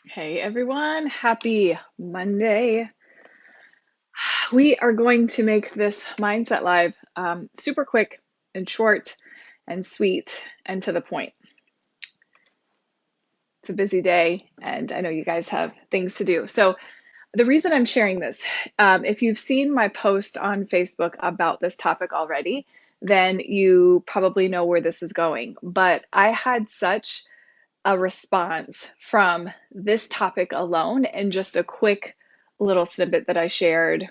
Hey everyone, happy Monday. We are going to make this mindset live super quick and short and sweet and to the point. It's a busy day and I know you guys have things to do. So, the reason I'm sharing this, if you've seen my post on Facebook about this topic already, then you probably know where this is going. But I had such a response from this topic alone and just a quick little snippet that I shared,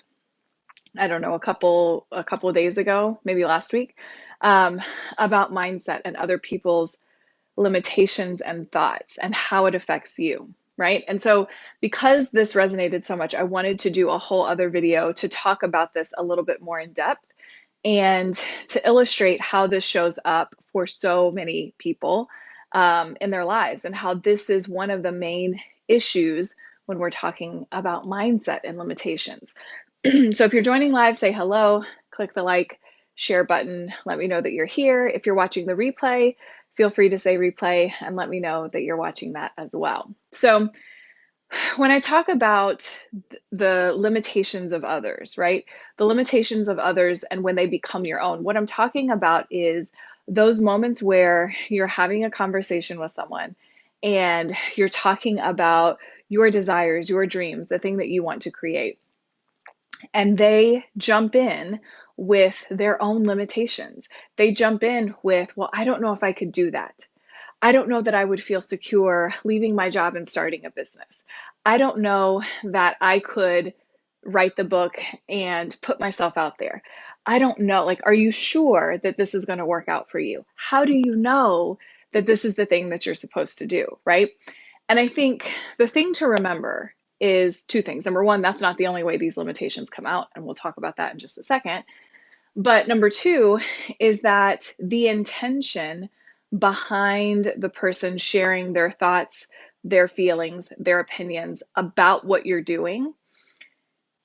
I don't know, a couple of days ago, maybe last week, um, about mindset and other people's limitations and thoughts and how it affects you, right? And so because this resonated so much, I wanted to do a whole other video to talk about this a little bit more in depth and to illustrate how this shows up for so many people in their lives and how this is one of the main issues when we're talking about mindset and limitations. So if you're joining live, say hello, click the like, share button, let me know that you're here. If you're watching the replay, feel free to say replay and let me know that you're watching that as well. So when I talk about the limitations of others, right? The limitations of others and when they become your own, what I'm talking about is those moments where you're having a conversation with someone and you're talking about your desires, your dreams, the thing that you want to create, and they jump in with their own limitations. They jump in with, well, I don't know if I could do that. I don't know that I would feel secure leaving my job and starting a business. I don't know that I could write the book and put myself out there. I don't know. Like, are you sure that this is going to work out for you? How do you know that this is the thing that you're supposed to do, right? And I think the thing to remember is two things. Number one, that's not the only way these limitations come out, and we'll talk about that in just a second. But number two is that the intention behind the person sharing their thoughts, their feelings, their opinions about what you're doing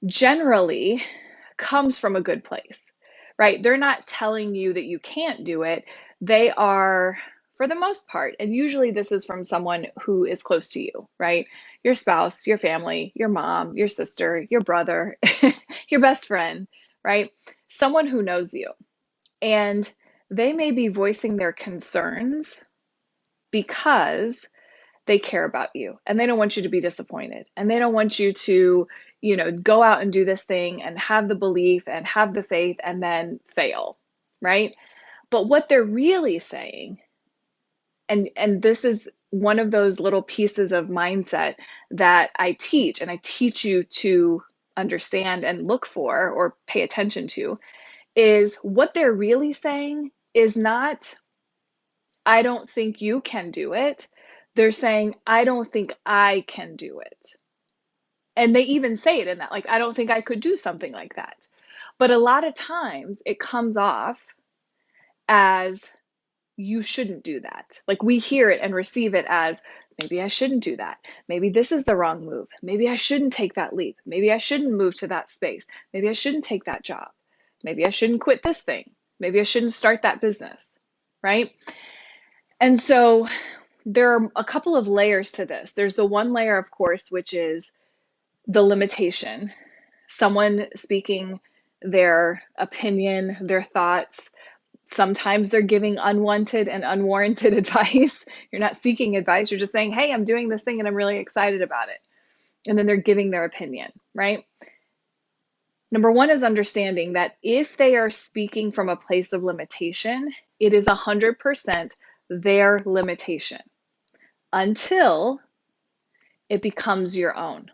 generally comes from a good place, right? They're not telling you that you can't do it. They are, for the most part, and usually this is from someone who is close to you, right? Your spouse, your family, your mom, your sister, your brother, your best friend, right? Someone who knows you. And they may be voicing their concerns because they care about you and they don't want you to be disappointed and they don't want you to, go out and do this thing and have the belief and have the faith and then fail, right? But what they're really saying, and this is one of those little pieces of mindset that I teach, and I teach you to understand and look for or pay attention to, is what they're really saying is not, I don't think you can do it. They're saying, I don't think I can do it. And they even say it in that, like, I don't think I could do something like that. But a lot of times it comes off as you shouldn't do that. Like we hear it and receive it as maybe I shouldn't do that. Maybe this is the wrong move. Maybe I shouldn't take that leap. Maybe I shouldn't move to that space. Maybe I shouldn't take that job. Maybe I shouldn't quit this thing. Maybe I shouldn't start that business, right? And so there are a couple of layers to this. There's the one layer, of course, which is the limitation, someone speaking their opinion, their thoughts. Sometimes they're giving unwanted and unwarranted advice. You're not seeking advice. You're just saying, hey, I'm doing this thing and I'm really excited about it. And then they're giving their opinion, right? Number one is understanding that if they are speaking from a place of limitation, it is 100% their limitation until it becomes your own.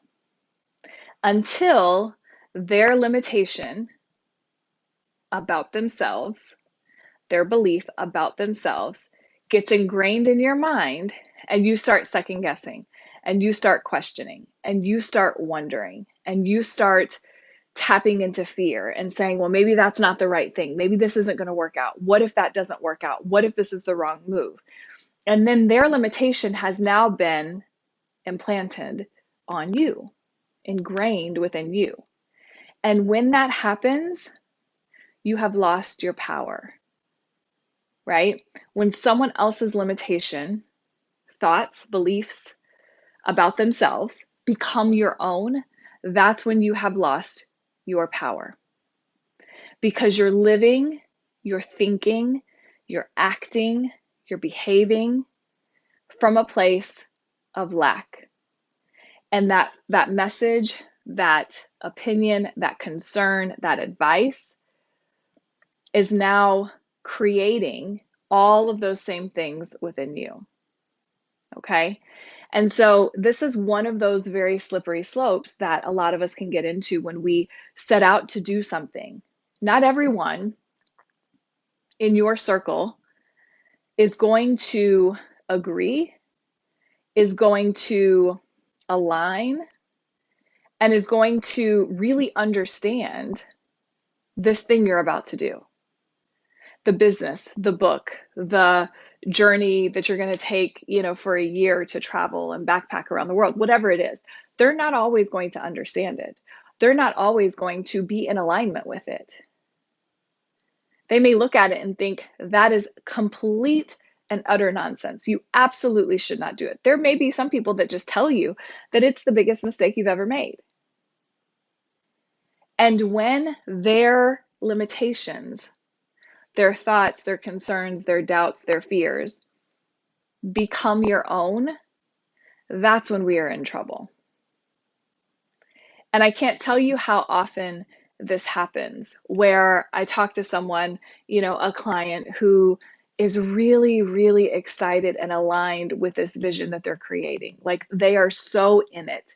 Until their limitation about themselves, their belief about themselves gets ingrained in your mind and you start second guessing and you start questioning and you start wondering and you start tapping into fear and saying, well, maybe that's not the right thing. Maybe this isn't going to work out. What if that doesn't work out? What if this is the wrong move? And then their limitation has now been implanted on you, ingrained within you. And when that happens, you have lost your power, right? When someone else's limitation, thoughts, beliefs, about themselves become your own, that's when you have lost your power. Because you're living, you're thinking, you're acting, you're behaving from a place of lack. And that message, that opinion, that concern, that advice is now creating all of those same things within you. Okay? And so this is one of those very slippery slopes that a lot of us can get into when we set out to do something. Not everyone in your circle is going to agree, is going to align, and is going to really understand this thing you're about to do. The business, the book, the journey that you're going to take, for a year to travel and backpack around the world, whatever it is, they're not always going to understand it. They're not always going to be in alignment with it. They may look at it and think that is complete and utter nonsense. You absolutely should not do it. There may be some people that just tell you that it's the biggest mistake you've ever made. And when their limitations, their thoughts, their concerns, their doubts, their fears become your own, that's when we are in trouble. And I can't tell you how often this happens where I talk to someone, a client who is really, really excited and aligned with this vision that they're creating. Like they are so in it.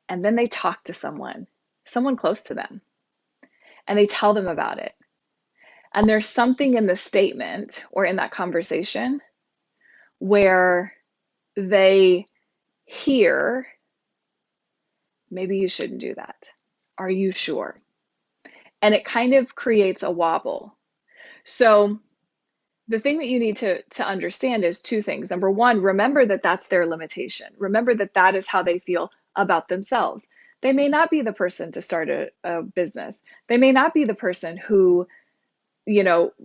And then they talk to someone close to them, and they tell them about it. And there's something in the statement or in that conversation where they hear, maybe you shouldn't do that. Are you sure? And it kind of creates a wobble. So the thing that you need to understand is two things. Number one, remember that that's their limitation. Remember that that is how they feel about themselves. They may not be the person to start a business. They may not be the person who,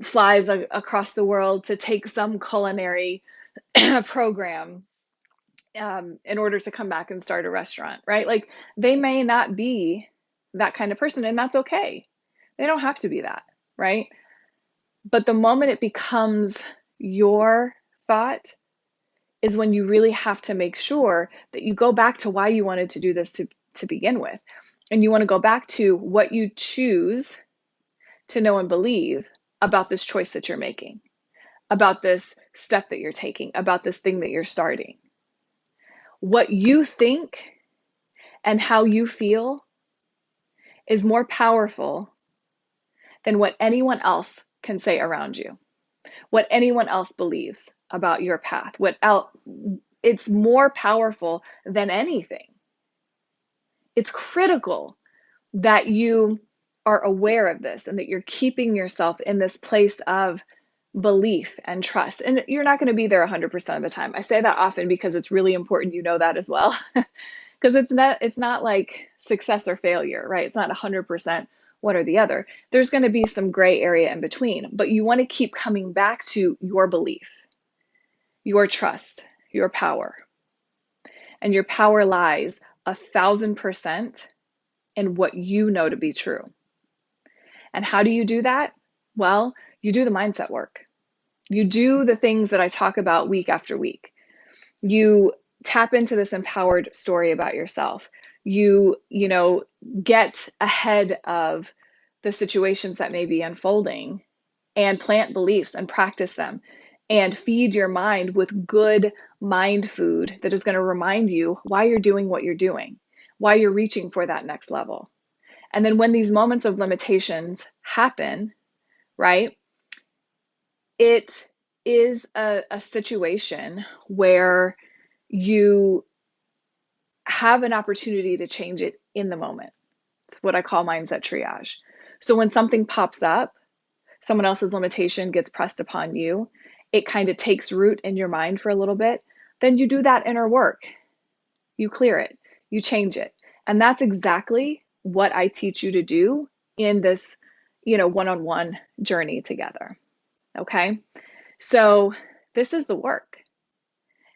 flies across the world to take some culinary program in order to come back and start a restaurant, right? Like they may not be that kind of person, and that's okay. They don't have to be that, right? But the moment it becomes your thought is when you really have to make sure that you go back to why you wanted to do this to begin with. And you want to go back to what you choose to know and believe about this choice that you're making, about this step that you're taking, about this thing that you're starting. What you think and how you feel is more powerful than what anyone else can say around you, what anyone else believes about your path. It's more powerful than anything. It's critical that you are aware of this and that you're keeping yourself in this place of belief and trust. And you're not going to be there 100% of the time. I say that often because it's really important you know that as well. Because it's not like success or failure, right? It's not 100% one or the other. There's going to be some gray area in between, but you want to keep coming back to your belief, your trust, your power. And your power lies 1,000% in what you know to be true. And how do you do that? Well, you do the mindset work. You do the things that I talk about week after week. You tap into this empowered story about yourself. You get ahead of the situations that may be unfolding and plant beliefs and practice them and feed your mind with good mind food that is going to remind you why you're doing what you're doing, why you're reaching for that next level. And then when these moments of limitations happen, right, it is a situation where you have an opportunity to change it in the moment. It's what I call mindset triage. So when something pops up, someone else's limitation gets pressed upon you, it kind of takes root in your mind for a little bit, then you do that inner work. You clear it, you change it. And that's exactly what I teach you to do in this, one-on-one journey together. Okay? So this is the work.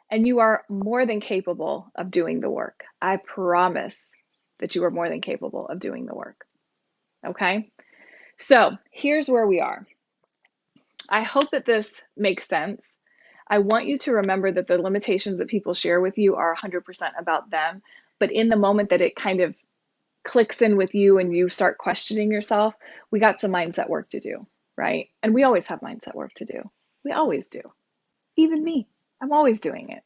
and you are more than capable of doing the work. I promise that you are more than capable of doing the work. Okay? So here's where we are. I hope that this makes sense. I want you to remember that the limitations that people share with you are 100% about them. But in the moment that it kind of clicks in with you and you start questioning yourself, we got some mindset work to do, right? And we always have mindset work to do. We always do. Even me, I'm always doing it.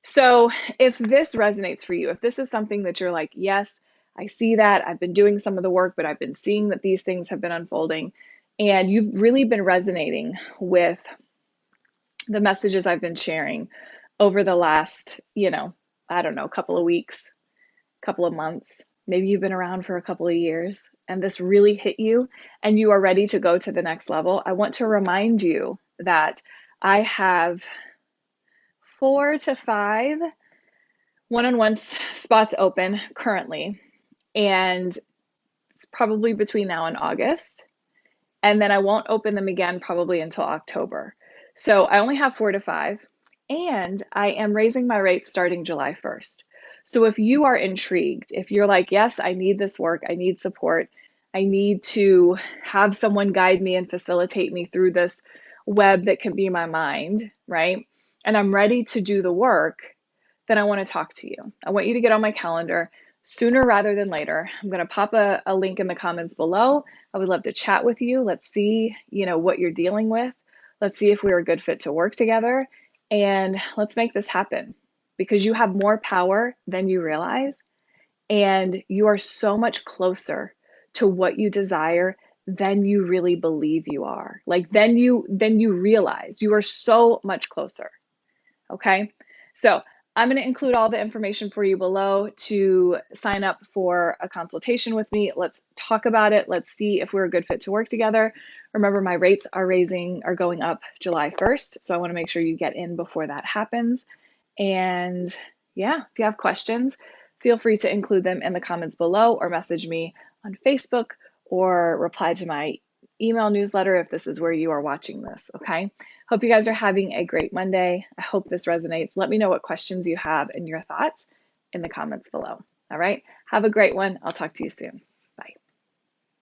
So if this resonates for you, if this is something that you're like, yes, I see that, I've been doing some of the work, but I've been seeing that these things have been unfolding, and you've really been resonating with the messages I've been sharing over the last, I don't know, couple of weeks, couple of months, maybe you've been around for a couple of years, and this really hit you and you are ready to go to the next level, I want to remind you that I have 4 to 5 one-on-one spots open currently, and it's probably between now and August. And then I won't open them again probably until October. So I only have 4 to 5, and I am raising my rates starting July 1st. So if you are intrigued, if you're like, yes, I need this work, I need support, I need to have someone guide me and facilitate me through this web that can be my mind, right? And I'm ready to do the work, then I want to talk to you. I want you to get on my calendar sooner rather than later. I'm going to pop a link in the comments below. I would love to chat with you. Let's see, what you're dealing with. Let's see if we're a good fit to work together, and let's make this happen, because you have more power than you realize, and you are so much closer to what you desire than you really believe you are. Like then you realize you are so much closer. Okay? So I'm going to include all the information for you below to sign up for a consultation with me. Let's talk about it. Let's see if we're a good fit to work together. Remember, my rates are going up July 1st. So I want to make sure you get in before that happens. And yeah, if you have questions, feel free to include them in the comments below, or message me on Facebook, or reply to my email newsletter if this is where you are watching this, okay? Hope you guys are having a great Monday. I hope this resonates. Let me know what questions you have and your thoughts in the comments below. All right, have a great one. I'll talk to you soon.